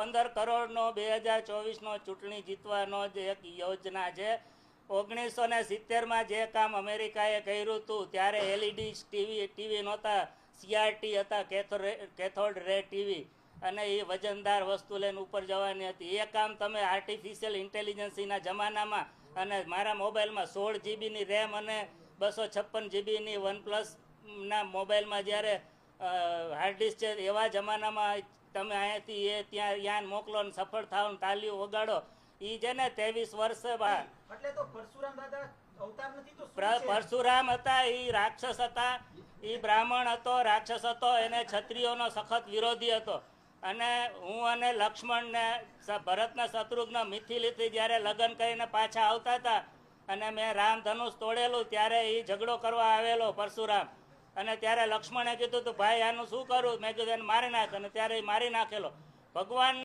15 કરોડનો 2024નો ચૂંટણી જીતવાનો જે એક યોજના છે. 1970માં જે કામ અમેરિકાએ કર્યું હતું ત્યારે એલઈડી ટીવી નહોતા, સીઆરટી હતા, કેથોડ રે ટીવી, અને એ વજનદાર વસ્તુ લઈને ઉપર જવાની હતી. એ કામ તમે આર્ટિફિશિયલ ઇન્ટેલિજન્સીના જમાનામાં અને મારા મોબાઈલમાં 16 જીબીની રેમ અને 256 જીબીની વનપ્લસના મોબાઈલમાં જ્યારે હાર્ડ ડિસ્ક છે એવા જમાનામાં તમે અહીંયાથી એ ત્યાં યાન મોકલો ને સફળ થાવ ને તાલીઓ વગાડો. એ છે ને 23 વર્ષ એટલે તો પરશુરામ દાદા અવતાર નથી તો શું છે? પરશુરામ હતા, એ રાક્ષસ હતા, એ બ્રાહ્મણ હતો, રાક્ષસ હતો, એને ક્ષત્રિયોનો સખત વિરોધી હતો. અને હું અને લક્ષ્મણ ને ભરતના શત્રુઘ્ન મિથિલીથી જ્યારે લગ્ન કરીને પાછા આવતા હતા અને મેં રામધનુષ તોડેલું ત્યારે એ ઝઘડો કરવા આવેલો પરશુરામ. અને ત્યારે લક્ષ્મણે કીધું તું ભાઈ આનું શું કરું? મેં કીધું એને મારી નાખ, અને ત્યારે એ મારી નાખેલો. ભગવાન